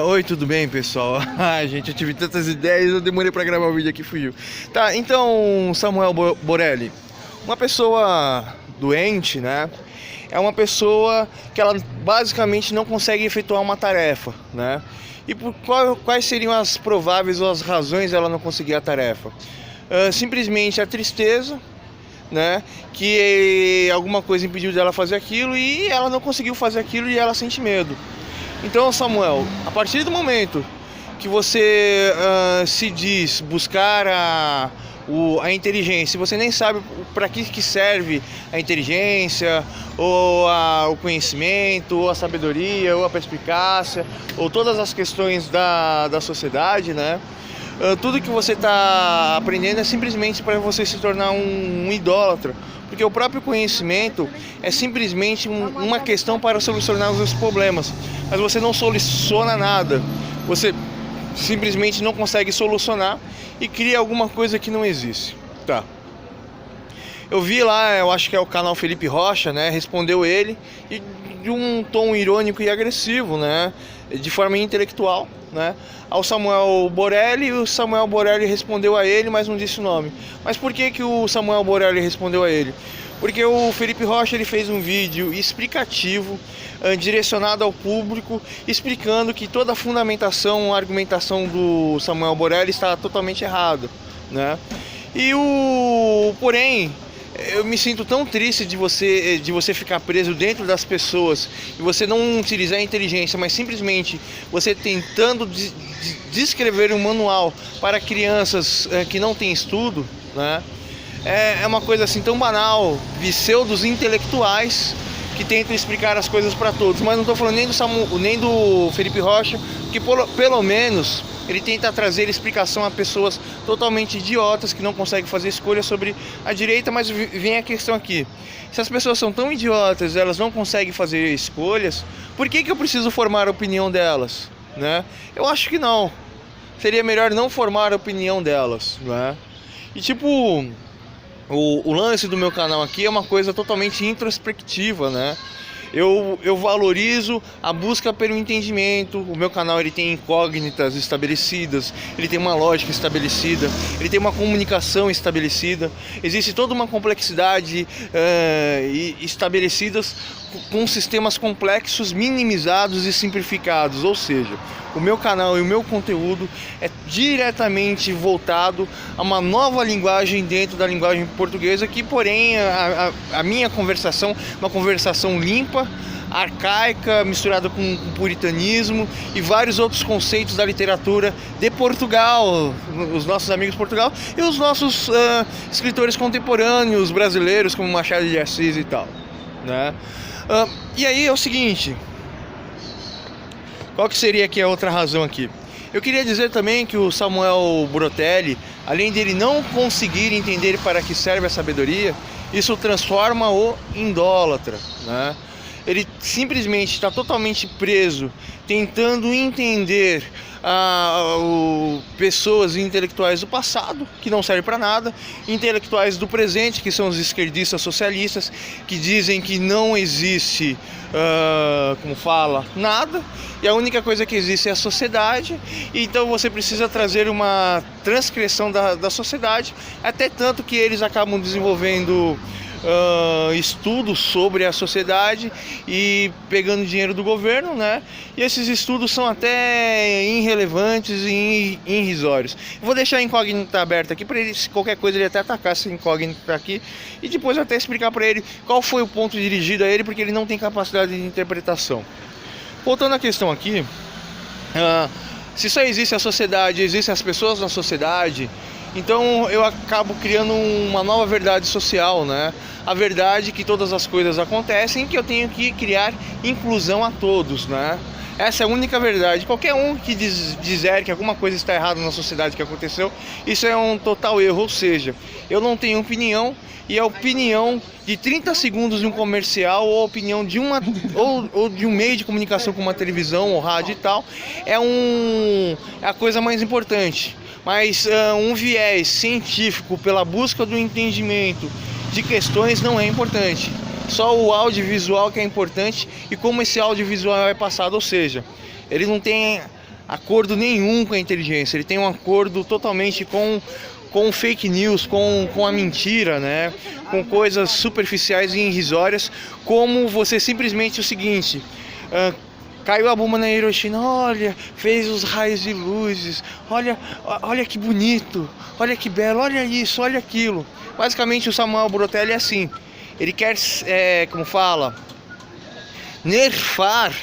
Oi, tudo bem, pessoal? Ai, gente, eu tive tantas ideias, eu demorei pra gravar o vídeo aqui, fugiu. Tá, então, Samuel Borelli, uma pessoa doente, né? É uma pessoa que ela basicamente não consegue efetuar uma tarefa, né? E quais seriam as prováveis ou as razões dela não conseguir a tarefa? Simplesmente a tristeza, né? Que alguma coisa impediu dela fazer aquilo e ela não conseguiu fazer aquilo e ela sente medo. Então, Samuel, a partir do momento que você se diz buscar a inteligência, você nem sabe para que serve a inteligência, ou o conhecimento, ou a sabedoria, ou a perspicácia, ou todas as questões da sociedade, né? Tudo que você está aprendendo é simplesmente para você se tornar um idólatra, porque o próprio conhecimento é simplesmente uma questão para solucionar os seus problemas, mas você não soluciona nada, você simplesmente não consegue solucionar e cria alguma coisa que não existe. Tá. Eu vi lá, eu acho que é o canal Felipe Rocha, né? Respondeu ele e de um tom irônico e agressivo, né? De forma intelectual, né? Ao Samuel Borelli, e o Samuel Borelli respondeu a ele, mas não disse o nome. Mas por que o Samuel Borelli respondeu a ele? Porque o Felipe Rocha ele fez um vídeo explicativo, direcionado ao público, explicando que toda a fundamentação, a argumentação do Samuel Borelli está totalmente errada, né? Porém, eu me sinto tão triste de você ficar preso dentro das pessoas e você não utilizar a inteligência, mas simplesmente você tentando descrever um manual para crianças que não têm estudo, né? É uma coisa assim tão banal, pseudos intelectuais que tentam explicar as coisas para todos, mas não estou falando nem do Felipe Rocha, que pelo menos ele tenta trazer explicação a pessoas totalmente idiotas que não conseguem fazer escolha sobre a direita, mas vem a questão aqui. Se as pessoas são tão idiotas, elas não conseguem fazer escolhas, por que eu preciso formar a opinião delas, né? Eu acho que não. Seria melhor não formar a opinião delas, né? E tipo, o lance do meu canal aqui é uma coisa totalmente introspectiva, né? Eu valorizo a busca pelo entendimento. O meu canal ele tem incógnitas estabelecidas, ele tem uma lógica estabelecida, ele tem uma comunicação estabelecida. Existe toda uma complexidade estabelecidas com sistemas complexos, minimizados e simplificados. Ou seja, o meu canal e o meu conteúdo é diretamente voltado a uma nova linguagem dentro da linguagem portuguesa, que porém a minha conversação, uma conversação limpa, arcaica, misturada com puritanismo e vários outros conceitos da literatura de Portugal, os nossos amigos de Portugal e os nossos escritores contemporâneos brasileiros como Machado de Assis e tal, né? E aí é o seguinte, qual que seria aqui a outra razão aqui? Eu queria dizer também que o Samuel Borelli, além dele não conseguir entender para que serve a sabedoria, isso transforma-o em idólatra, né? Ele simplesmente está totalmente preso, tentando entender pessoas intelectuais do passado, que não servem para nada, intelectuais do presente, que são os esquerdistas socialistas, que dizem que não existe, nada, e a única coisa que existe é a sociedade. Então você precisa trazer uma transgressão da sociedade, até tanto que eles acabam desenvolvendo estudos sobre a sociedade e pegando dinheiro do governo, né? E esses estudos são até irrelevantes e irrisórios. Vou deixar a incógnita aberta aqui para ele, se qualquer coisa ele até atacar essa incógnita aqui e depois até explicar para ele qual foi o ponto dirigido a ele, porque ele não tem capacidade de interpretação. Voltando à questão aqui, se só existe a sociedade, existem as pessoas na sociedade, então eu acabo criando uma nova verdade social, né? A verdade que todas as coisas acontecem, que eu tenho que criar inclusão a todos, né? Essa é a única verdade. Qualquer um que dizer que alguma coisa está errada na sociedade que aconteceu, isso é um total erro. Ou seja, eu não tenho opinião, e a opinião de 30 segundos de um comercial, ou a opinião de ou de um meio de comunicação como uma televisão ou rádio e tal, é a coisa mais importante. Mas um viés científico pela busca do entendimento de questões não é importante. Só o audiovisual que é importante e como esse audiovisual é passado, ou seja, ele não tem acordo nenhum com a inteligência, ele tem um acordo totalmente com fake news, com a mentira, né? Com coisas superficiais e irrisórias, como você simplesmente o seguinte: caiu a bomba na Hiroshima, olha, fez os raios de luzes, olha que bonito, olha que belo, olha isso, olha aquilo. Basicamente o Samuel Brotelli é assim, ele quer, como fala, nerfar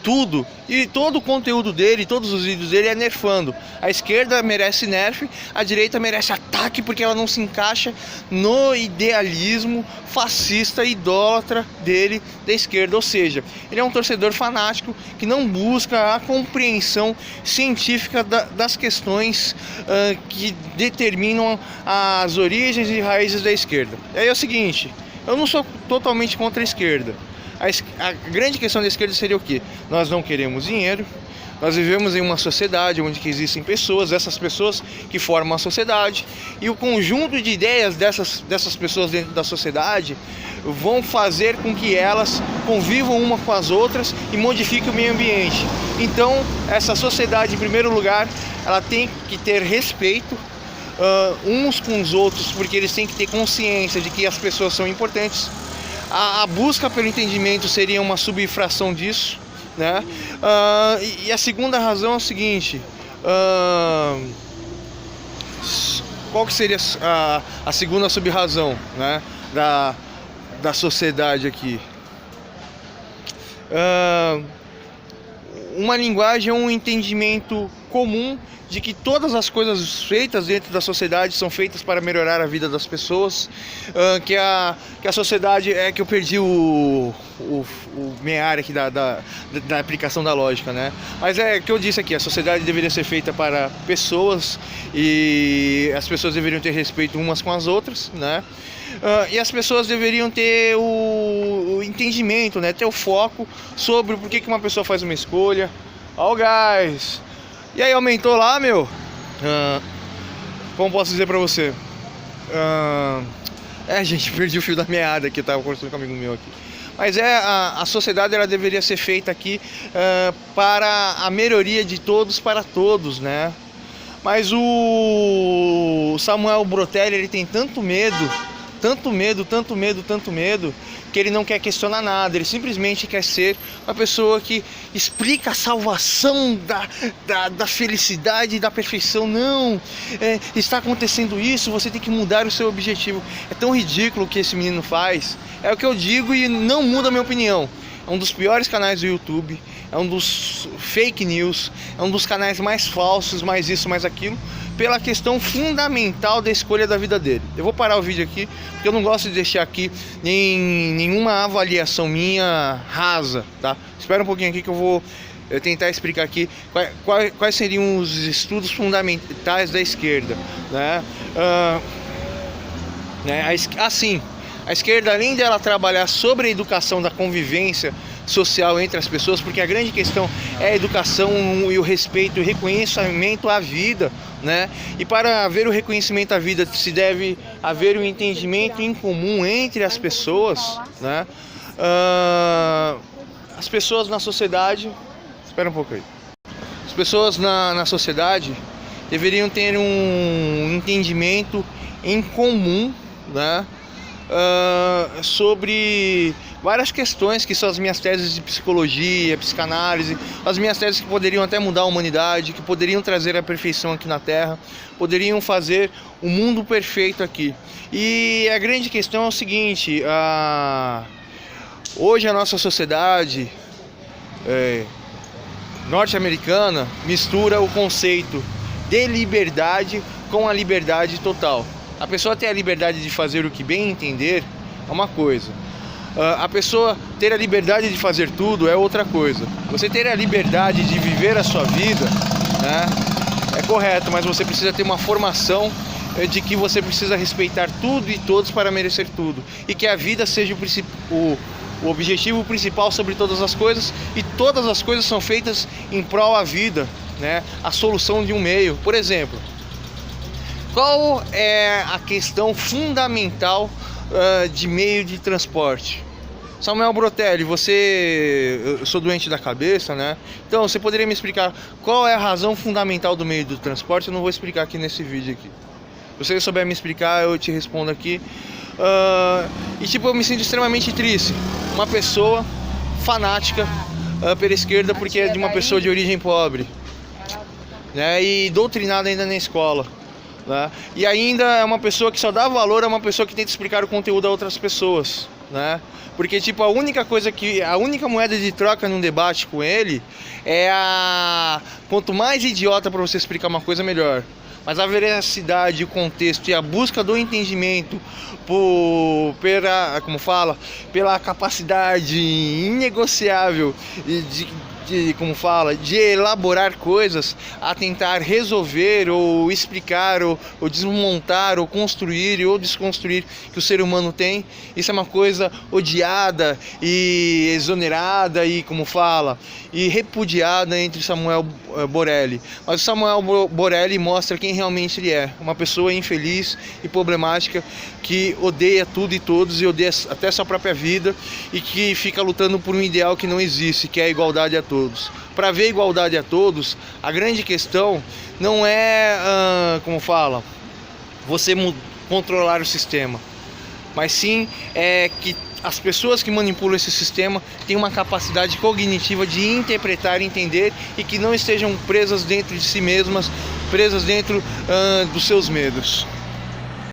tudo, e todo o conteúdo dele, todos os vídeos dele é nerfando. A esquerda merece nerf, a direita merece ataque, porque ela não se encaixa no idealismo fascista idólatra dele, da esquerda. Ou seja, ele é um torcedor fanático que não busca a compreensão científica das questões que determinam as origens e raízes da esquerda. E aí é o seguinte, eu não sou totalmente contra a esquerda. A grande questão da esquerda seria o quê? Nós não queremos dinheiro, nós vivemos em uma sociedade onde que existem pessoas, essas pessoas que formam a sociedade, e o conjunto de ideias dessas pessoas dentro da sociedade vão fazer com que elas convivam uma com as outras e modifiquem o meio ambiente. Então, essa sociedade, em primeiro lugar, ela tem que ter respeito uns com os outros, porque eles têm que ter consciência de que as pessoas são importantes. A busca pelo entendimento seria uma subfração disso, né? E a segunda razão é o seguinte: qual que seria a segunda sub-razão, né, da sociedade aqui? Uma linguagem, um entendimento comum de que todas as coisas feitas dentro da sociedade são feitas para melhorar a vida das pessoas, que a sociedade que eu perdi o meia-área aqui da aplicação da lógica, né? Mas é que eu disse aqui, a sociedade deveria ser feita para pessoas e as pessoas deveriam ter respeito umas com as outras, né? E as pessoas deveriam ter o entendimento, né? Ter o foco sobre o porquê que uma pessoa faz uma escolha. Ó, guys! E aí, aumentou lá, meu? Como posso dizer pra você? Gente, perdi o fio da meada aqui, tava conversando com um amigo meu aqui. Mas a sociedade, ela deveria ser feita aqui para a melhoria de todos para todos, né? Mas o Samuel Brotelli, ele tem tanto medo, que ele não quer questionar nada. Ele simplesmente quer ser uma pessoa que explica a salvação da felicidade e da perfeição. Não, está acontecendo isso, você tem que mudar o seu objetivo. É tão ridículo o que esse menino faz. É o que eu digo e não muda a minha opinião. É um dos piores canais do YouTube, é um dos fake news, é um dos canais mais falsos, mais isso, mais aquilo, pela questão fundamental da escolha da vida dele. Eu vou parar o vídeo aqui, porque eu não gosto de deixar aqui nenhuma avaliação minha rasa, tá? Espera um pouquinho aqui que eu vou tentar explicar aqui quais seriam os estudos fundamentais da esquerda, né? Assim, a esquerda, além dela trabalhar sobre a educação da convivência social entre as pessoas, porque a grande questão é a educação e o respeito e o reconhecimento à vida, né? E para haver o reconhecimento à vida se deve haver um entendimento em comum entre as pessoas, né? As pessoas na sociedade, espera um pouco aí. As pessoas na sociedade deveriam ter um entendimento em comum, né? Sobre várias questões que são as minhas teses de psicologia, psicanálise, as minhas teses que poderiam até mudar a humanidade, que poderiam trazer a perfeição aqui na Terra, poderiam fazer um mundo perfeito aqui. E a grande questão é o seguinte: hoje a nossa sociedade norte-americana mistura o conceito de liberdade com a liberdade total. A pessoa ter a liberdade de fazer o que bem entender é uma coisa. A pessoa ter a liberdade de fazer tudo é outra coisa. Você ter a liberdade de viver a sua vida, né, é correto, mas você precisa ter uma formação de que você precisa respeitar tudo e todos para merecer tudo. E que a vida seja o objetivo principal sobre todas as coisas, e todas as coisas são feitas em prol à vida, né, a solução de um meio. Por exemplo, qual é a questão fundamental de meio de transporte? Samuel Brotelli, eu sou doente da cabeça, né? Então, você poderia me explicar qual é a razão fundamental do meio do transporte? Eu não vou explicar aqui nesse vídeo aqui. Se você souber me explicar, eu te respondo aqui. E tipo, eu me sinto extremamente triste. Uma pessoa fanática pela esquerda porque é de uma pessoa de origem pobre, né? E doutrinada ainda na escola, né? E ainda é uma pessoa que só dá valor a uma pessoa que tenta explicar o conteúdo a outras pessoas, né? Porque tipo, a única moeda de troca num debate com ele é quanto mais idiota para você explicar uma coisa, melhor. Mas a veracidade, o contexto e a busca do entendimento pela capacidade inegociável de elaborar coisas, a tentar resolver ou explicar ou desmontar ou construir ou desconstruir que o ser humano tem. Isso é uma coisa odiada e exonerada e repudiada entre Samuel Borelli. Mas o Samuel Borelli mostra quem realmente ele é, uma pessoa infeliz e problemática que odeia tudo e todos e odeia até sua própria vida e que fica lutando por um ideal que não existe, que é a igualdade a todos. Para ver igualdade a todos, a grande questão não é, você controlar o sistema, mas sim é que as pessoas que manipulam esse sistema têm uma capacidade cognitiva de interpretar, entender e que não estejam presas dentro de si mesmas, presas dentro dos seus medos.